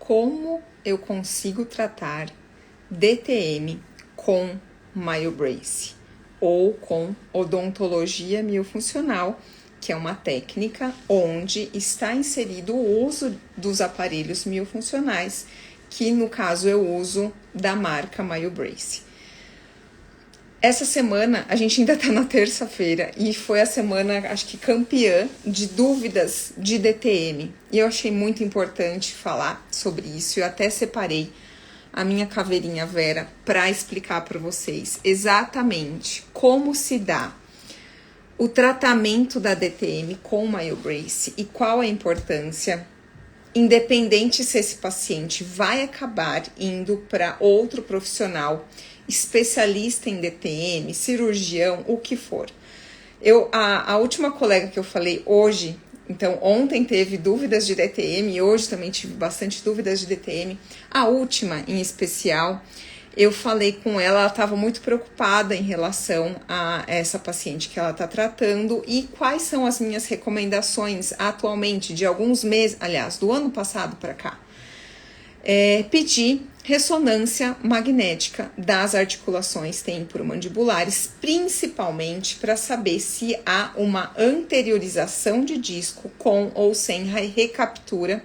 como eu consigo tratar DTM com MyoBrace ou com odontologia miofuncional, que é uma técnica onde está inserido o uso dos aparelhos miofuncionais, que no caso eu uso da marca MyoBrace. Essa semana, a gente ainda tá na terça-feira e foi a semana, acho que campeã de dúvidas de DTM. E eu achei muito importante falar sobre isso. Eu até separei a minha caveirinha Vera para explicar para vocês exatamente como se dá o tratamento da DTM com o MyoBrace e qual a importância, independente se esse paciente vai acabar indo para outro profissional especialista em DTM, cirurgião, o que for. A última colega que eu falei hoje, então ontem teve dúvidas de DTM e hoje também tive bastante dúvidas de DTM. A última em especial, eu falei com ela, ela estava muito preocupada em relação a essa paciente que ela está tratando e quais são as minhas recomendações atualmente, de alguns meses, aliás, do ano passado para cá. Pedir ressonância magnética das articulações temporomandibulares, principalmente para saber se há uma anteriorização de disco com ou sem recaptura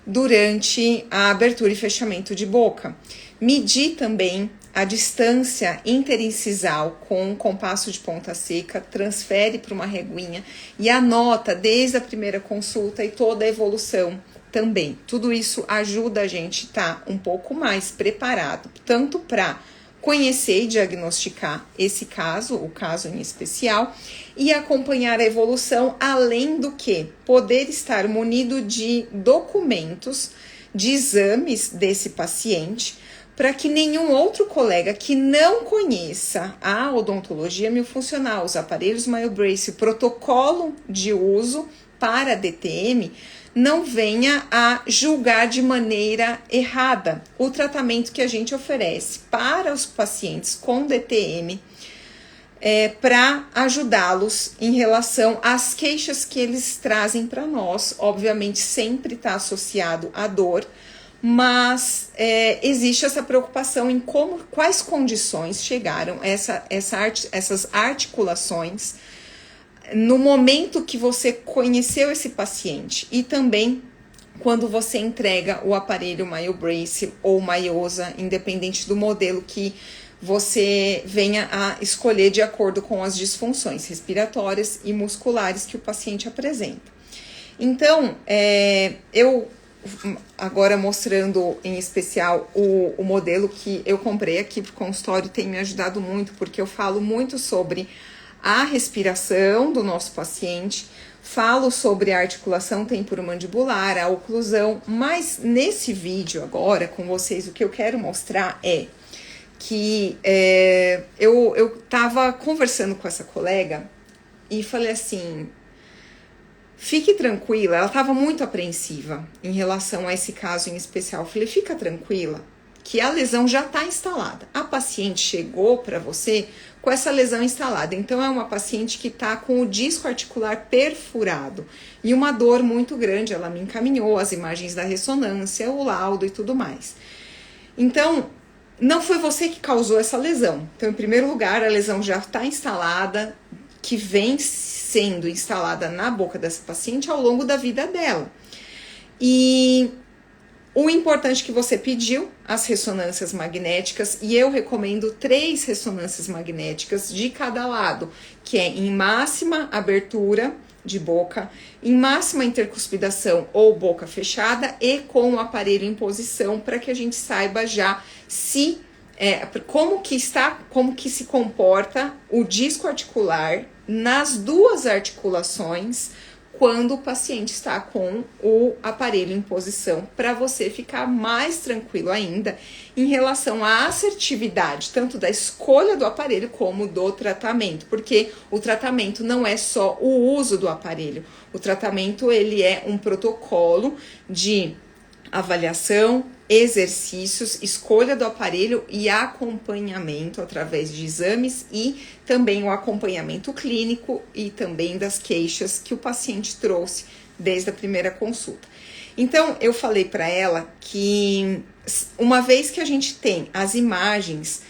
durante a abertura e fechamento de boca. Medir também a distância interincisal com compasso de ponta seca, transfere para uma reguinha e anota desde a primeira consulta e toda a evolução também. Tudo isso ajuda a gente a estar um pouco mais preparado, tanto para conhecer e diagnosticar esse caso, o caso em especial, e acompanhar a evolução, além do que poder estar munido de documentos, de exames desse paciente, para que nenhum outro colega que não conheça a odontologia miofuncional, os aparelhos MyoBrace, o protocolo de uso para DTM, não venha a julgar de maneira errada o tratamento que a gente oferece para os pacientes com DTM, para ajudá-los em relação às queixas que eles trazem para nós. Obviamente sempre está associado à dor, mas existe essa preocupação em quais condições chegaram essas articulações no momento que você conheceu esse paciente e também quando você entrega o aparelho MyoBrace ou Myosa, independente do modelo que você venha a escolher de acordo com as disfunções respiratórias e musculares que o paciente apresenta. Então, eu agora mostrando em especial o modelo que eu comprei aqui para o consultório, tem me ajudado muito, porque eu falo muito sobre a respiração do nosso paciente, falo sobre a articulação temporomandibular, a oclusão, mas nesse vídeo agora com vocês o que eu quero mostrar é que eu tava conversando com essa colega e falei assim, fique tranquila, ela estava muito apreensiva em relação a esse caso em especial. Eu falei, fica tranquila, que a lesão já está instalada. A paciente chegou para você com essa lesão instalada. Então, é uma paciente que está com o disco articular perfurado e uma dor muito grande. Ela me encaminhou as imagens da ressonância, o laudo e tudo mais. Então, não foi você que causou essa lesão. Então, em primeiro lugar, a lesão já está instalada, que vem sendo instalada na boca dessa paciente ao longo da vida dela. E o importante que você pediu, as ressonâncias magnéticas, e eu recomendo 3 ressonâncias magnéticas de cada lado, que é em máxima abertura de boca, em máxima intercuspidação ou boca fechada e com o aparelho em posição, para que a gente saiba já se como que se comporta o disco articular nas duas articulações quando o paciente está com o aparelho em posição, para você ficar mais tranquilo ainda em relação à assertividade, tanto da escolha do aparelho como do tratamento, porque o tratamento não é só o uso do aparelho, o tratamento ele é um protocolo de avaliação, exercícios, escolha do aparelho e acompanhamento através de exames e também o acompanhamento clínico e também das queixas que o paciente trouxe desde a primeira consulta. Então, eu falei para ela que uma vez que a gente tem as imagens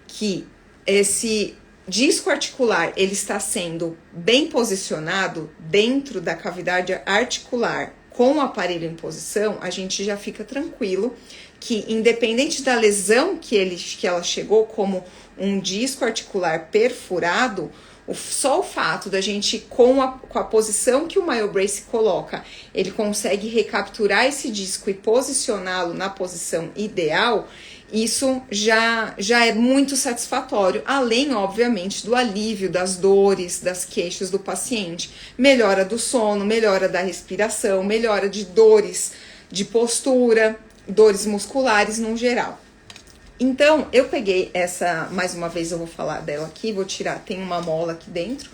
que esse disco articular ele está sendo bem posicionado dentro da cavidade articular com o aparelho em posição, a gente já fica tranquilo que, independente da lesão que ela chegou como um disco articular perfurado, só o fato da gente, com a posição que o MyoBrace coloca, ele consegue recapturar esse disco e posicioná-lo na posição ideal, isso já é muito satisfatório, além, obviamente, do alívio das dores, das queixas do paciente, melhora do sono, melhora da respiração, melhora de dores de postura, dores musculares no geral. Então, eu peguei essa, mais uma vez eu vou falar dela aqui, vou tirar, tem uma mola aqui dentro,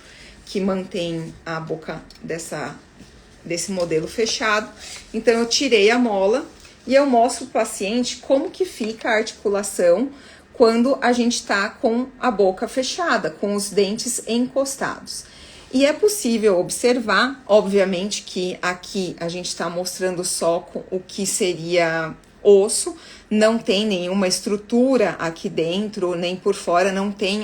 que mantém a boca desse modelo fechado. Então, eu tirei a mola e eu mostro pro paciente como que fica a articulação quando a gente tá com a boca fechada, com os dentes encostados. E é possível observar, obviamente que aqui a gente está mostrando só o que seria osso, não tem nenhuma estrutura aqui dentro, nem por fora, não tem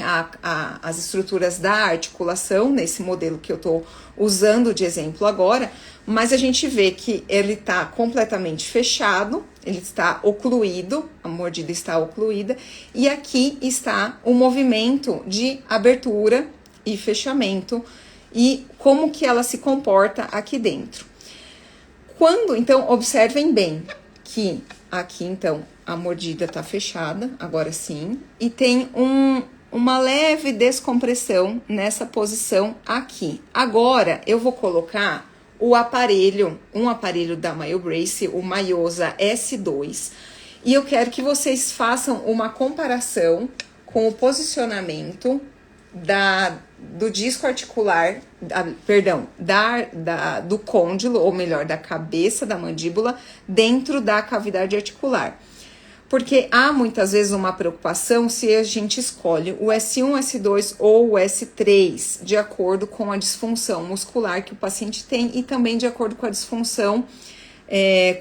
as estruturas da articulação nesse modelo que eu tô usando de exemplo agora, mas a gente vê que ele tá completamente fechado, ele está ocluído, a mordida está ocluída, e aqui está o movimento de abertura e fechamento e como que ela se comporta aqui dentro. Então, observem bem que aqui, então, a mordida tá fechada, agora sim, e tem uma leve descompressão nessa posição aqui. Agora, eu vou colocar um aparelho da MyoBrace, o Myosa S2, e eu quero que vocês façam uma comparação com o posicionamento do disco articular, do côndilo, ou melhor, da cabeça da mandíbula dentro da cavidade articular. Porque há muitas vezes uma preocupação se a gente escolhe o S1, S2 ou o S3, de acordo com a disfunção muscular que o paciente tem e também de acordo com a disfunção,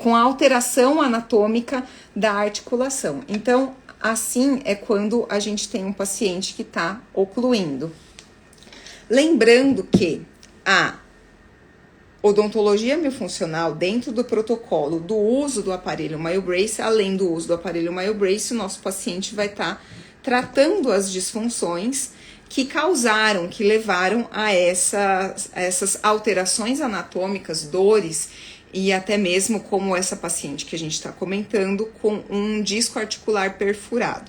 com a alteração anatômica da articulação. Então, assim é quando a gente tem um paciente que está ocluindo. Lembrando que a odontologia miofuncional, dentro do protocolo do uso do aparelho MyoBrace, além do uso do aparelho MyoBrace, o nosso paciente vai estar tratando as disfunções que causaram, que levaram a essas alterações anatômicas, dores, e até mesmo como essa paciente que a gente está comentando, com um disco articular perfurado.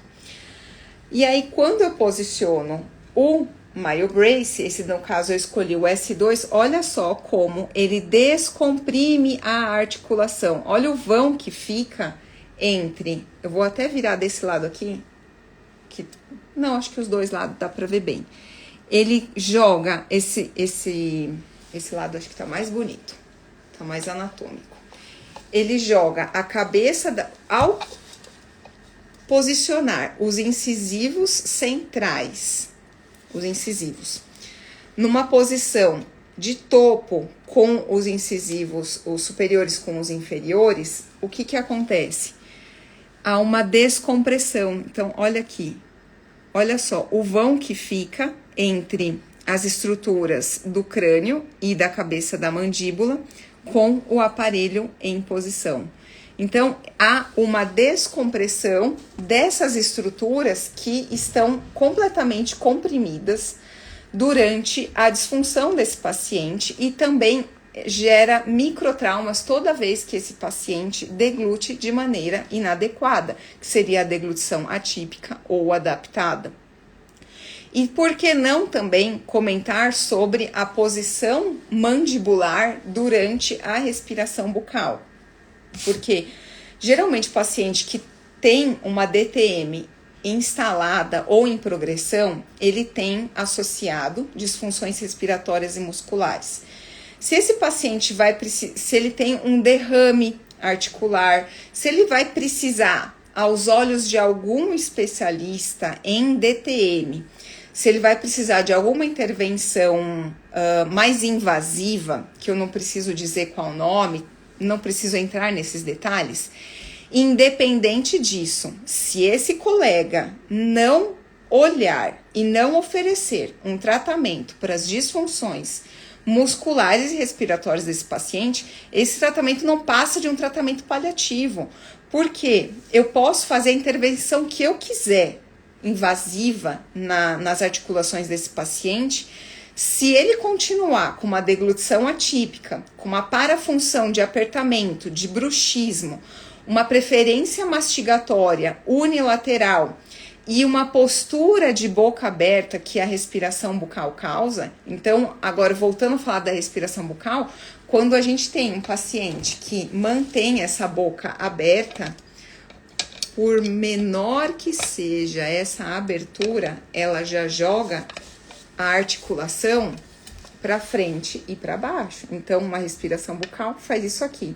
E aí, quando eu posiciono o MyoBrace, esse no caso eu escolhi o S2, olha só como ele descomprime a articulação. Olha o vão que fica entre, eu vou até virar desse lado aqui, não, acho que os dois lados dá pra ver bem. Ele joga esse lado, acho que tá mais bonito, tá mais anatômico. Ele joga a cabeça, ao posicionar os incisivos centrais, os incisivos, numa posição de topo com os incisivos, os superiores com os inferiores, o que acontece? Há uma descompressão. Então, olha aqui, olha só, o vão que fica entre as estruturas do crânio e da cabeça da mandíbula com o aparelho em posição. Então, há uma descompressão dessas estruturas que estão completamente comprimidas durante a disfunção desse paciente e também gera microtraumas toda vez que esse paciente deglute de maneira inadequada, que seria a deglutição atípica ou adaptada. E por que não também comentar sobre a posição mandibular durante a respiração bucal? Porque geralmente o paciente que tem uma DTM instalada ou em progressão, ele tem associado disfunções respiratórias e musculares. Se esse paciente se ele tem um derrame articular, se ele vai precisar, aos olhos de algum especialista em DTM, se ele vai precisar de alguma intervenção mais invasiva, que eu não preciso dizer qual nome, não preciso entrar nesses detalhes. Independente disso, se esse colega não olhar e não oferecer um tratamento para as disfunções musculares e respiratórias desse paciente, esse tratamento não passa de um tratamento paliativo, porque eu posso fazer a intervenção que eu quiser, invasiva nas articulações desse paciente. Se ele continuar com uma deglutição atípica, com uma parafunção de apertamento, de bruxismo, uma preferência mastigatória unilateral e uma postura de boca aberta que a respiração bucal causa. Então, agora voltando a falar da respiração bucal, quando a gente tem um paciente que mantém essa boca aberta, por menor que seja essa abertura, ela já joga a articulação para frente e para baixo. Então, uma respiração bucal faz isso aqui.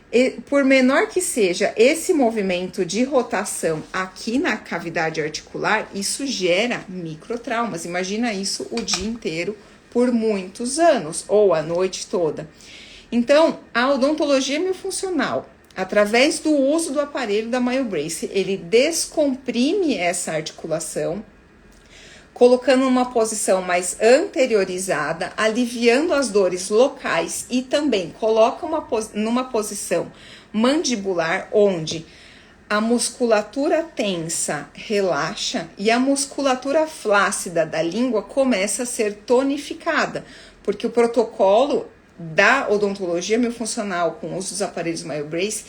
E, por menor que seja esse movimento de rotação aqui na cavidade articular, isso gera microtraumas. Imagina isso o dia inteiro por muitos anos, ou a noite toda. Então, a odontologia miofuncional, através do uso do aparelho da MyoBrace, ele descomprime essa articulação, colocando uma posição mais anteriorizada, aliviando as dores locais e também coloca numa posição mandibular, onde a musculatura tensa relaxa e a musculatura flácida da língua começa a ser tonificada, porque o protocolo da odontologia miofuncional com o uso dos aparelhos MyoBrace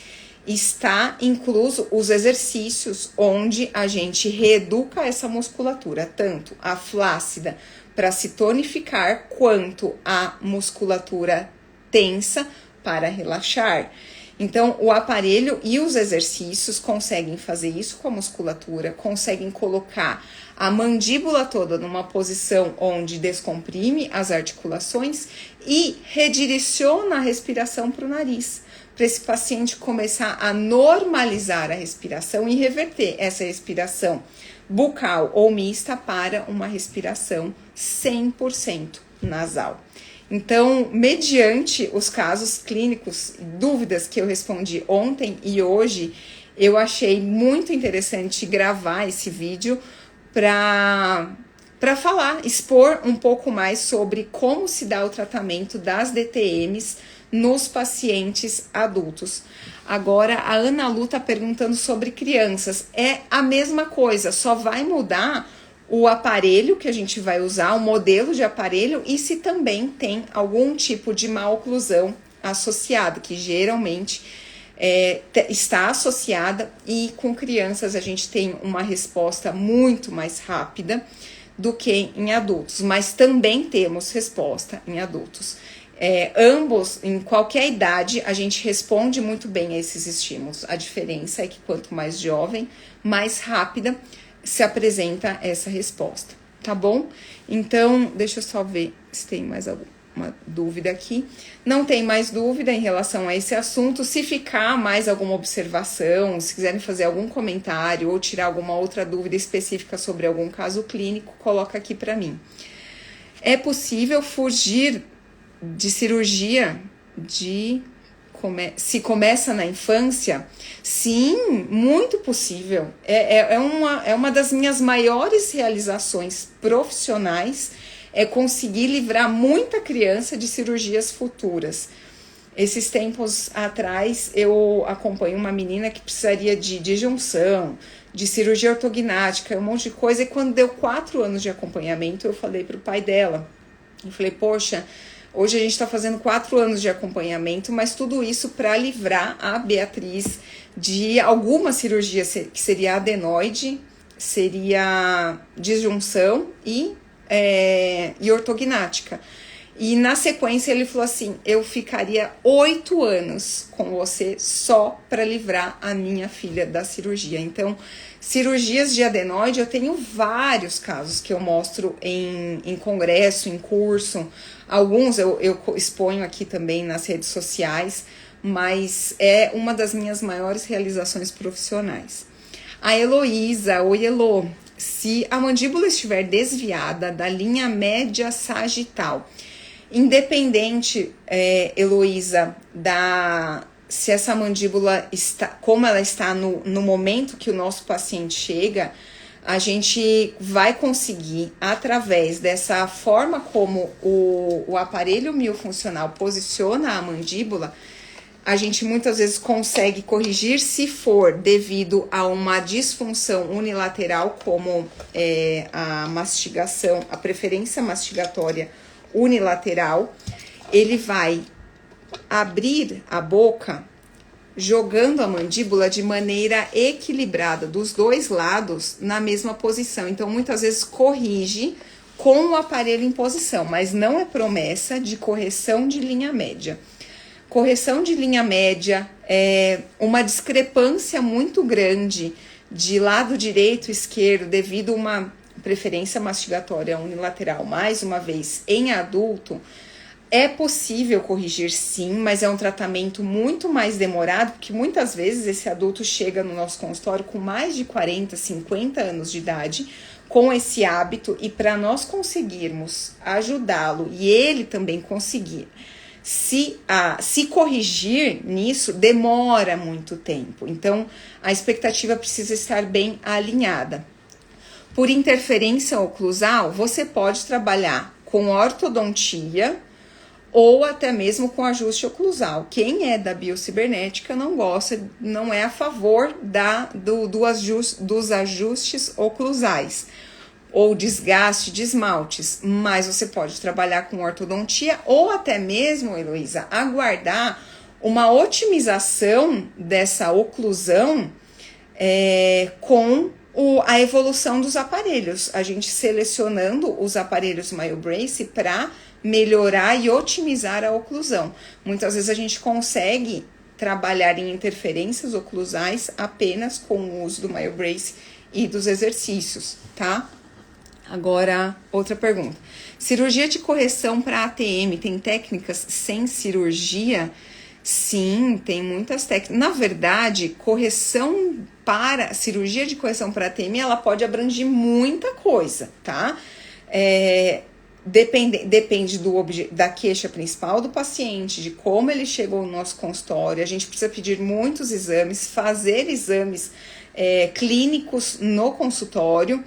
está incluso os exercícios onde a gente reeduca essa musculatura, tanto a flácida para se tonificar, quanto a musculatura tensa para relaxar. Então, o aparelho e os exercícios conseguem fazer isso com a musculatura, conseguem colocar a mandíbula toda numa posição onde descomprime as articulações e redireciona a respiração para o nariz, para esse paciente começar a normalizar a respiração e reverter essa respiração bucal ou mista para uma respiração 100% nasal. Então, mediante os casos clínicos, dúvidas que eu respondi ontem e hoje, eu achei muito interessante gravar esse vídeo para falar, expor um pouco mais sobre como se dá o tratamento das DTMs nos pacientes adultos. Agora, a Ana Lu tá perguntando sobre crianças. É a mesma coisa, só vai mudar o aparelho que a gente vai usar, o modelo de aparelho, e se também tem algum tipo de maloclusão associada, que geralmente está associada, e com crianças a gente tem uma resposta muito mais rápida do que em adultos, mas também temos resposta em adultos. Ambos, em qualquer idade, a gente responde muito bem a esses estímulos. A diferença é que quanto mais jovem, mais rápida se apresenta essa resposta, tá bom? Então, deixa eu só ver se tem mais alguma dúvida aqui. Não tem mais dúvida em relação a esse assunto. Se ficar mais alguma observação, se quiserem fazer algum comentário ou tirar alguma outra dúvida específica sobre algum caso clínico, coloca aqui para mim. É possível fugir de cirurgia se começa na infância? Sim, muito possível. É uma das minhas maiores realizações profissionais, é conseguir livrar muita criança de cirurgias futuras. Esses tempos atrás, eu acompanho uma menina que precisaria de disjunção, de cirurgia ortognática, um monte de coisa, e quando deu 4 anos de acompanhamento, eu falei para o pai dela, eu falei, poxa, hoje a gente está fazendo 4 anos de acompanhamento, mas tudo isso para livrar a Beatriz de alguma cirurgia, que seria adenoide, seria disjunção e ortognática. E na sequência ele falou assim, eu ficaria 8 anos com você só para livrar a minha filha da cirurgia. Então, cirurgias de adenoide, eu tenho vários casos que eu mostro em congresso, em curso. Alguns eu exponho aqui também nas redes sociais, mas é uma das minhas maiores realizações profissionais. A Heloísa, oi Elo, se a mandíbula estiver desviada da linha média sagital, Independente, Heloísa, se essa mandíbula está, como ela está no momento que o nosso paciente chega, a gente vai conseguir, através dessa forma como o aparelho miofuncional posiciona a mandíbula, a gente muitas vezes consegue corrigir se for devido a uma disfunção unilateral, como a mastigação, a preferência mastigatória unilateral. Ele vai abrir a boca, jogando a mandíbula de maneira equilibrada dos dois lados na mesma posição. Então, muitas vezes corrige com o aparelho em posição, mas não é promessa de correção de linha média. Correção de linha média é uma discrepância muito grande de lado direito e esquerdo devido a uma preferência mastigatória unilateral, mais uma vez, em adulto. É possível corrigir sim, mas é um tratamento muito mais demorado, porque muitas vezes esse adulto chega no nosso consultório com mais de 40, 50 anos de idade, com esse hábito, e para nós conseguirmos ajudá-lo e ele também conseguir se corrigir nisso, demora muito tempo. Então, a expectativa precisa estar bem alinhada. Por interferência oclusal, você pode trabalhar com ortodontia ou até mesmo com ajuste oclusal. Quem é da biocibernética não gosta, não é a favor dos ajustes oclusais ou desgaste de esmaltes, mas você pode trabalhar com ortodontia ou até mesmo, Heloísa, aguardar uma otimização dessa oclusão com a evolução dos aparelhos, a gente selecionando os aparelhos MyoBrace para melhorar e otimizar a oclusão. Muitas vezes a gente consegue trabalhar em interferências oclusais apenas com o uso do MyoBrace e dos exercícios, tá? Agora, outra pergunta. Cirurgia de correção para ATM, tem técnicas sem cirurgia? Sim, tem muitas técnicas. Na verdade, cirurgia de correção para ATM, ela pode abranger muita coisa, tá? Depende da queixa principal do paciente, de como ele chegou no nosso consultório. A gente precisa pedir muitos exames, fazer exames clínicos no consultório,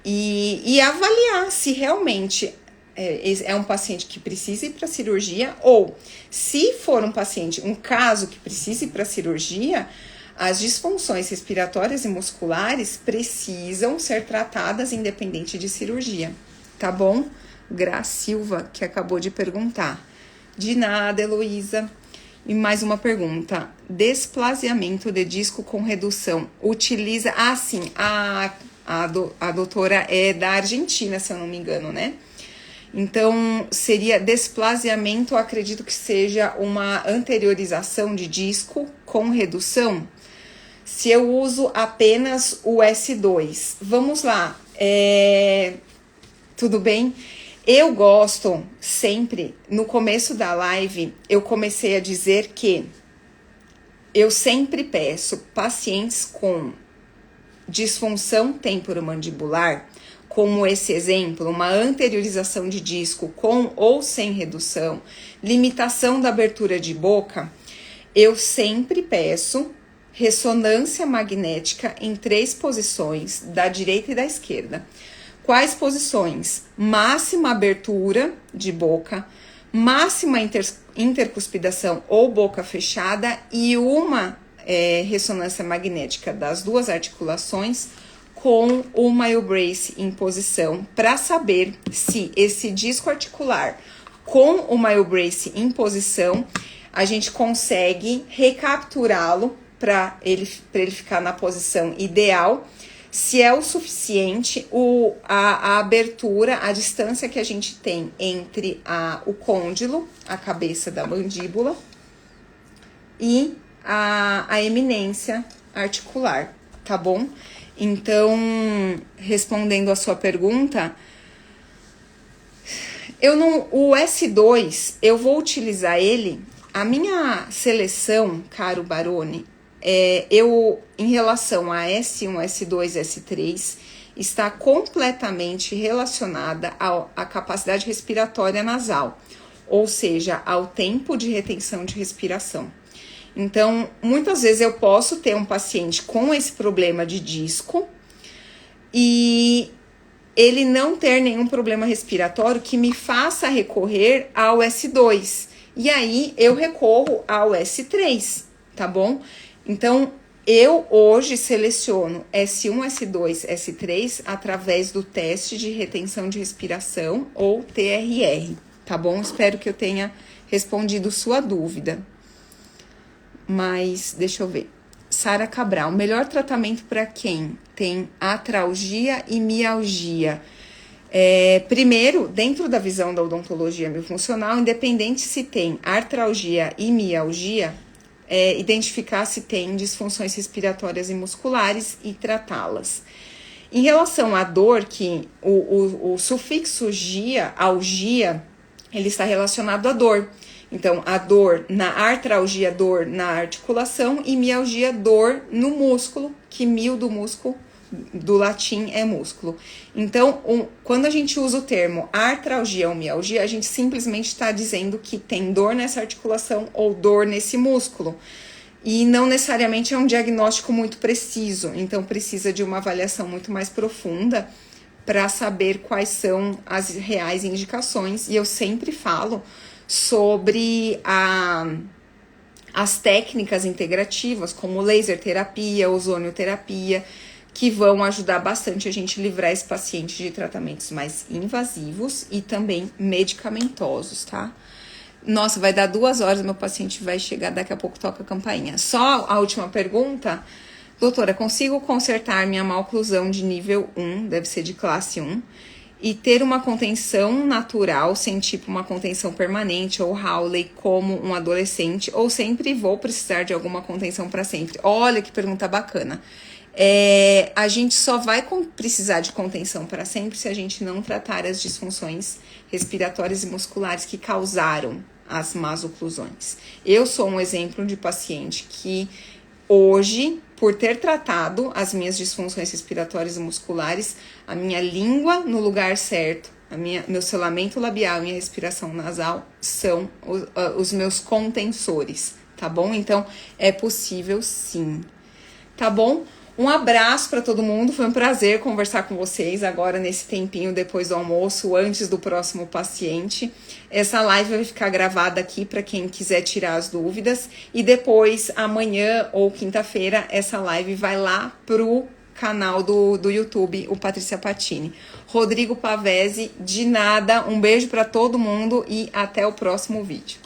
e avaliar se realmente é um paciente que precisa ir para cirurgia, ou se for um caso que precisa ir para cirurgia, as disfunções respiratórias e musculares precisam ser tratadas independente de cirurgia, tá bom? Gra Silva, que acabou de perguntar. De nada, Heloísa. E mais uma pergunta. Desplasiamento de disco com redução. Utiliza... Ah, sim. A doutora é da Argentina, se eu não me engano, né? Então, seria desplasiamento, acredito que seja uma anteriorização de disco com redução. Se eu uso apenas o S2. Vamos lá. Tudo bem? Eu gosto sempre, no começo da live, eu comecei a dizer que eu sempre peço pacientes com disfunção temporomandibular, como esse exemplo, uma anteriorização de disco com ou sem redução, limitação da abertura de boca, eu sempre peço ressonância magnética em 3 posições, da direita e da esquerda. Quais posições? Máxima abertura de boca, máxima intercuspidação ou boca fechada e uma ressonância magnética das 2 articulações com o MyoBrace em posição, para saber se esse disco articular com o MyoBrace em posição, a gente consegue recapturá-lo para ele ficar na posição ideal. Se é o suficiente a abertura, a distância que a gente tem entre o côndilo, a cabeça da mandíbula, e a eminência articular, tá bom? Então, respondendo a sua pergunta, o S2, eu vou utilizar ele, a minha seleção, caro Barone, em relação a S1, S2, S3, está completamente relacionada à capacidade respiratória nasal, ou seja, ao tempo de retenção de respiração. Então, muitas vezes eu posso ter um paciente com esse problema de disco e ele não ter nenhum problema respiratório que me faça recorrer ao S2. E aí eu recorro ao S3, tá bom? Então, eu hoje seleciono S1, S2, S3 através do teste de retenção de respiração ou TRR, tá bom? Espero que eu tenha respondido sua dúvida. Mas, deixa eu ver. Sara Cabral, melhor tratamento para quem tem atralgia e mialgia? Primeiro, dentro da visão da odontologia miofuncional, independente se tem artralgia e mialgia, identificar se tem disfunções respiratórias e musculares e tratá-las. Em relação à dor, que o sufixo gia, algia, ele está relacionado à dor. Então, a dor na artralgia, dor na articulação, e mialgia, dor no músculo, que mio do músculo, do latim, é músculo. Então, quando a gente usa o termo artralgia ou mialgia, a gente simplesmente está dizendo que tem dor nessa articulação ou dor nesse músculo. E não necessariamente é um diagnóstico muito preciso, então precisa de uma avaliação muito mais profunda para saber quais são as reais indicações. E eu sempre falo sobre as técnicas integrativas, como laser terapia, ozonioterapia, que vão ajudar bastante a gente livrar esse paciente de tratamentos mais invasivos e também medicamentosos, tá? Nossa, vai dar 2 horas, meu paciente vai chegar, daqui a pouco toca a campainha. Só a última pergunta. Doutora, consigo consertar minha maloclusão de nível 1, deve ser de classe 1, e ter uma contenção natural, sem tipo uma contenção permanente ou Hawley como um adolescente, ou sempre vou precisar de alguma contenção para sempre? Olha que pergunta bacana. A gente só vai precisar de contenção para sempre se a gente não tratar as disfunções respiratórias e musculares que causaram as más oclusões. Eu sou um exemplo de paciente que hoje, por ter tratado as minhas disfunções respiratórias e musculares, a minha língua no lugar certo, meu selamento labial e minha respiração nasal são os meus contensores, tá bom? Então, é possível sim, tá bom? Um abraço para todo mundo, foi um prazer conversar com vocês agora nesse tempinho depois do almoço, antes do próximo paciente. Essa live vai ficar gravada aqui para quem quiser tirar as dúvidas e depois, amanhã ou quinta-feira, essa live vai lá pro canal do YouTube, o Patrícia Patini. Rodrigo Pavese, de nada, um beijo para todo mundo e até o próximo vídeo.